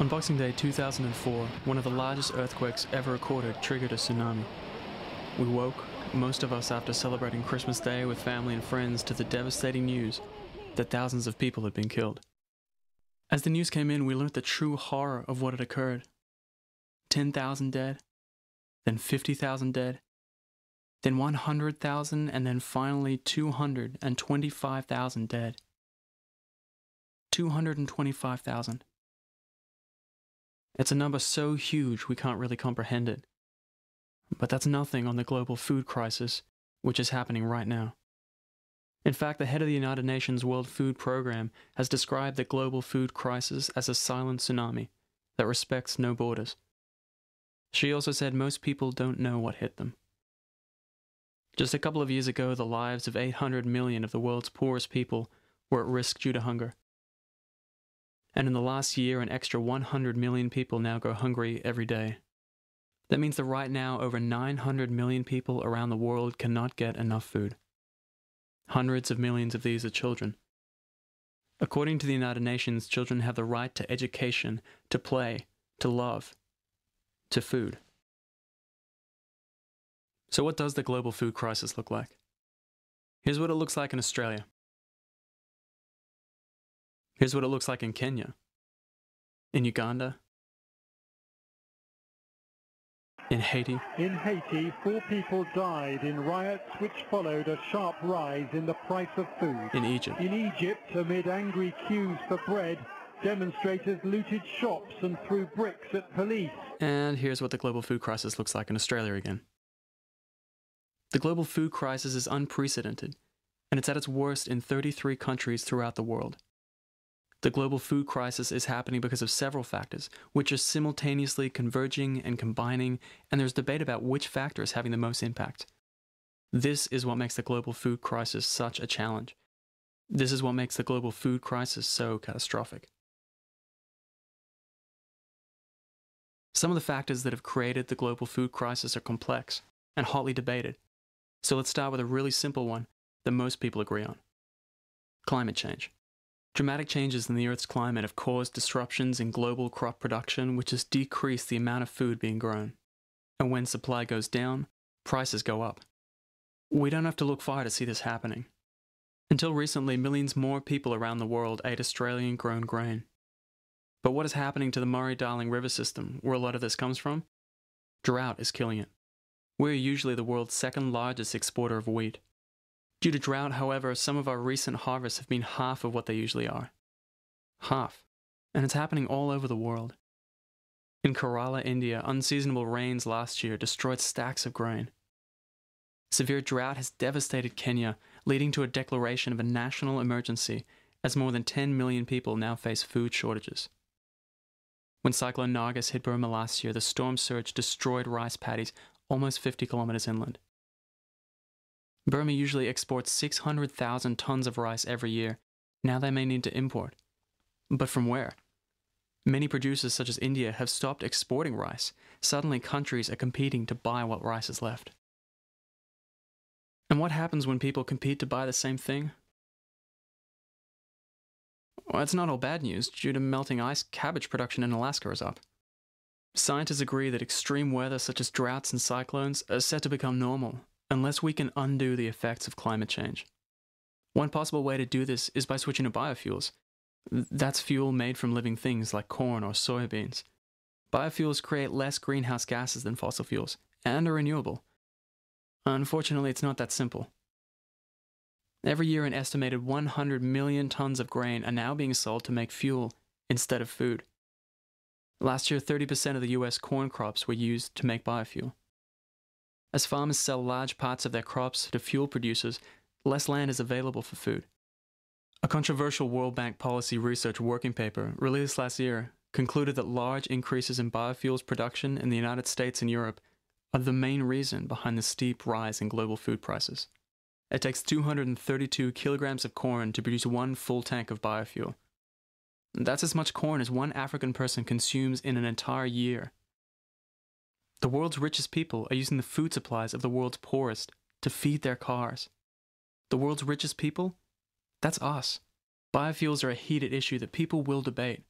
On Boxing Day 2004, one of the largest earthquakes ever recorded triggered a tsunami. We woke, most of us after celebrating Christmas Day with family and friends, to the devastating news that thousands of people had been killed. As the news came in, we learnt the true horror of what had occurred. 10,000 dead, then 50,000 dead, then 100,000, and then finally 225,000 dead. 225,000. It's a number so huge we can't really comprehend it. But that's nothing on the global food crisis, which is happening right now. In fact, the head of the United Nations World Food Programme has described the global food crisis as a silent tsunami that respects no borders. She also said most people don't know what hit them. Just a couple of years ago, the lives of 800 million of the world's poorest people were at risk due to hunger. And in the last year, an extra 100 million people now go hungry every day. That means that right now, over 900 million people around the world cannot get enough food. Hundreds of millions of these are children. According to the United Nations, children have the right to education, to play, to love, to food. So what does the global food crisis look like? Here's what it looks like in Australia. Here's what it looks like in Kenya, in Uganda, in Haiti. In Haiti, 4 people died in riots which followed a sharp rise in the price of food. In Egypt. In Egypt, amid angry queues for bread, demonstrators looted shops and threw bricks at police. And here's what the global food crisis looks like in Australia again. The global food crisis is unprecedented, and it's at its worst in 33 countries throughout the world. The global food crisis is happening because of several factors, which are simultaneously converging and combining, and there's debate about which factor is having the most impact. This is what makes the global food crisis such a challenge. This is what makes the global food crisis so catastrophic. Some of the factors that have created the global food crisis are complex and hotly debated. So let's start with a really simple one that most people agree on. Climate change. Dramatic changes in the Earth's climate have caused disruptions in global crop production, which has decreased the amount of food being grown. And when supply goes down, prices go up. We don't have to look far to see this happening. Until recently, millions more people around the world ate Australian-grown grain. But what is happening to the Murray-Darling River system, where a lot of this comes from? Drought is killing it. We're usually the world's second largest exporter of wheat. Due to drought, however, some of our recent harvests have been half of what they usually are. Half. And it's happening all over the world. In Kerala, India, unseasonable rains last year destroyed stacks of grain. Severe drought has devastated Kenya, leading to a declaration of a national emergency, as more than 10 million people now face food shortages. When Cyclone Nargis hit Burma last year, the storm surge destroyed rice paddies almost 50 kilometers inland. Burma usually exports 600,000 tons of rice every year. Now they may need to import. But from where? Many producers such as India have stopped exporting rice. Suddenly countries are competing to buy what rice is left. And what happens when people compete to buy the same thing? Well, it's not all bad news. Due to melting ice, cabbage production in Alaska is up. Scientists agree that extreme weather such as droughts and cyclones are set to become normal, unless we can undo the effects of climate change. One possible way to do this is by switching to biofuels. That's fuel made from living things like corn or soybeans. Biofuels create less greenhouse gases than fossil fuels, and are renewable. Unfortunately, it's not that simple. Every year, an estimated 100 million tons of grain are now being sold to make fuel instead of food. Last year, 30% of the US corn crops were used to make biofuel. As farmers sell large parts of their crops to fuel producers, less land is available for food. A controversial World Bank policy research working paper released last year concluded that large increases in biofuels production in the United States and Europe are the main reason behind the steep rise in global food prices. It takes 232 kilograms of corn to produce 1 full tank of biofuel. That's as much corn as one African person consumes in an entire year. The world's richest people are using the food supplies of the world's poorest to feed their cars. The world's richest people? That's us. Biofuels are a heated issue that people will debate.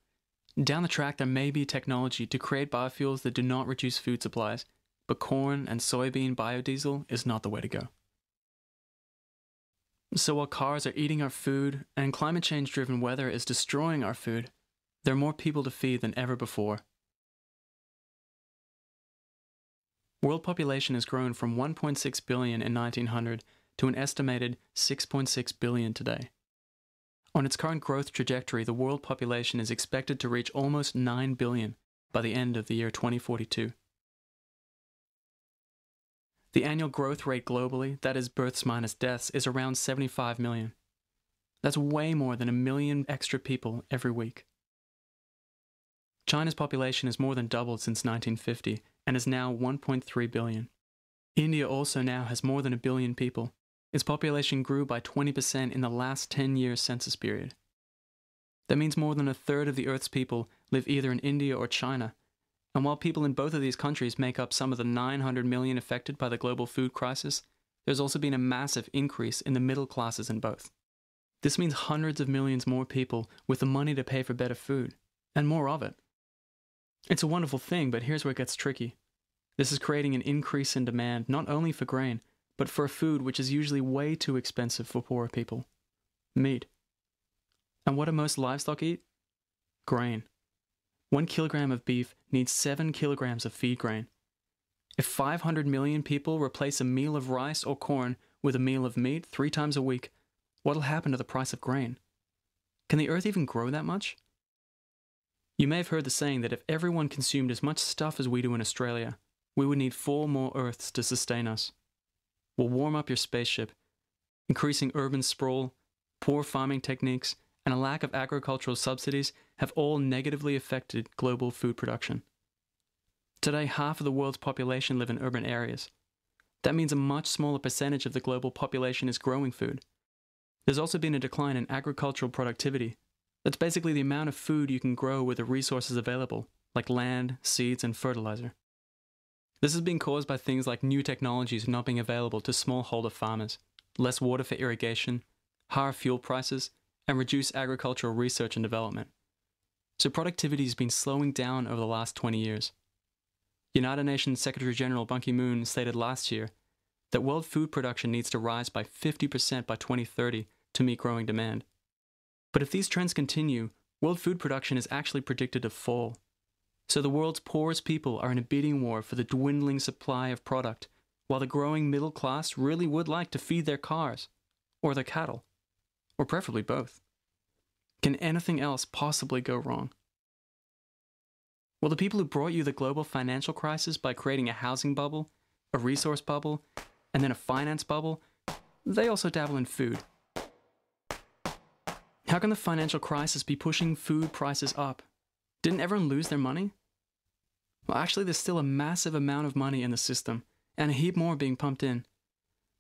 Down the track, there may be technology to create biofuels that do not reduce food supplies, but corn and soybean biodiesel is not the way to go. So while cars are eating our food and climate change-driven weather is destroying our food, there are more people to feed than ever before. World population has grown from 1.6 billion in 1900 to an estimated 6.6 billion today. On its current growth trajectory, the world population is expected to reach almost 9 billion by the end of the year 2042. The annual growth rate globally, that is births minus deaths, is around 75 million. That's way more than 1 million extra people every week. China's population has more than doubled since 1950 and is now 1.3 billion. India also now has more than 1 billion people. Its population grew by 20% in the last 10-year census period. That means more than a third of the Earth's people live either in India or China. And while people in both of these countries make up some of the 900 million affected by the global food crisis, there's also been a massive increase in the middle classes in both. This means hundreds of millions more people with the money to pay for better food, and more of it. It's a wonderful thing, but here's where it gets tricky. This is creating an increase in demand not only for grain, but for a food which is usually way too expensive for poorer people. Meat. And what do most livestock eat? Grain. 1 kilogram of beef needs 7 kilograms of feed grain. If 500 million people replace a meal of rice or corn with a meal of meat 3 times a week, what'll happen to the price of grain? Can the earth even grow that much? You may have heard the saying that if everyone consumed as much stuff as we do in Australia, we would need 4 more Earths to sustain us. Will warm up your spaceship. Increasing urban sprawl, poor farming techniques, and a lack of agricultural subsidies have all negatively affected global food production. Today, half of the world's population live in urban areas. That means a much smaller percentage of the global population is growing food. There's also been a decline in agricultural productivity. That's basically the amount of food you can grow with the resources available, like land, seeds, and fertilizer. This has been caused by things like new technologies not being available to smallholder farmers, less water for irrigation, higher fuel prices, and reduced agricultural research and development. So productivity has been slowing down over the last 20 years. United Nations Secretary General Ban Ki-moon stated last year that world food production needs to rise by 50% by 2030 to meet growing demand. But if these trends continue, world food production is actually predicted to fall. So the world's poorest people are in a bidding war for the dwindling supply of product, while the growing middle class really would like to feed their cars, or their cattle, or preferably both. Can anything else possibly go wrong? Well, the people who brought you the global financial crisis by creating a housing bubble, a resource bubble, and then a finance bubble, they also dabble in food. How can the financial crisis be pushing food prices up? Didn't everyone lose their money? Well, actually, there's still a massive amount of money in the system, and a heap more being pumped in.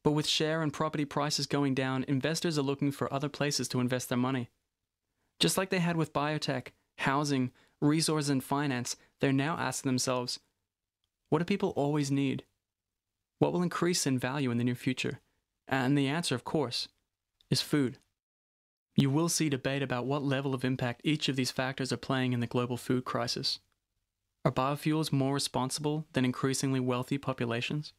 But with share and property prices going down, investors are looking for other places to invest their money. Just like they had with biotech, housing, resources, and finance, they're now asking themselves, what do people always need? What will increase in value in the near future? And the answer, of course, is food. You will see debate about what level of impact each of these factors are playing in the global food crisis. Are biofuels more responsible than increasingly wealthy populations?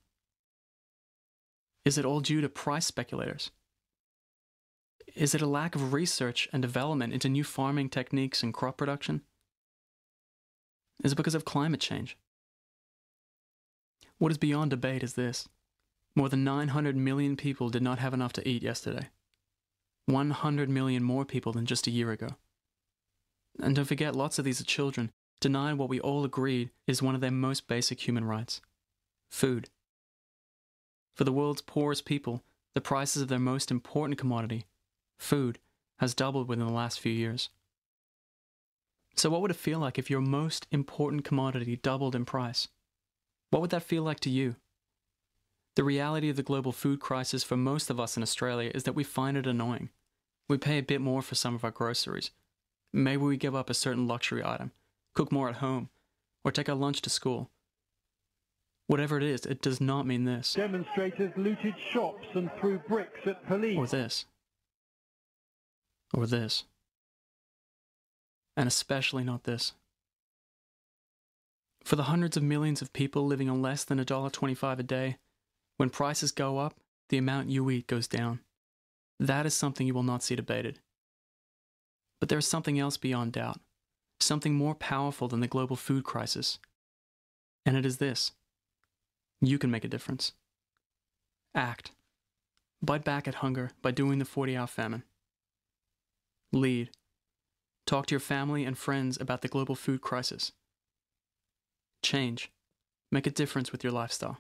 Is it all due to price speculators? Is it a lack of research and development into new farming techniques and crop production? Is it because of climate change? What is beyond debate is this. More than 900 million people did not have enough to eat yesterday. 100 million more people than just a year ago. And don't forget, lots of these are children, denied what we all agreed is one of their most basic human rights: food. For the world's poorest people, the prices of their most important commodity, food, has doubled within the last few years. So what would it feel like if your most important commodity doubled in price? What would that feel like to you? The reality of the global food crisis for most of us in Australia is that we find it annoying. We pay a bit more for some of our groceries. Maybe we give up a certain luxury item, cook more at home, or take our lunch to school. Whatever it is, it does not mean this. Demonstrators looted shops and threw bricks at police. Or this. Or this. and especially not this. For the hundreds of millions of people living on less than $1.25 a day, when prices go up, the amount you eat goes down. That is something you will not see debated. But there is something else beyond doubt, something more powerful than the global food crisis. And it is this: you can make a difference. Act. Bite back at hunger by doing the 40-hour famine. Lead. Talk to your family and friends about the global food crisis. Change. Make a difference with your lifestyle.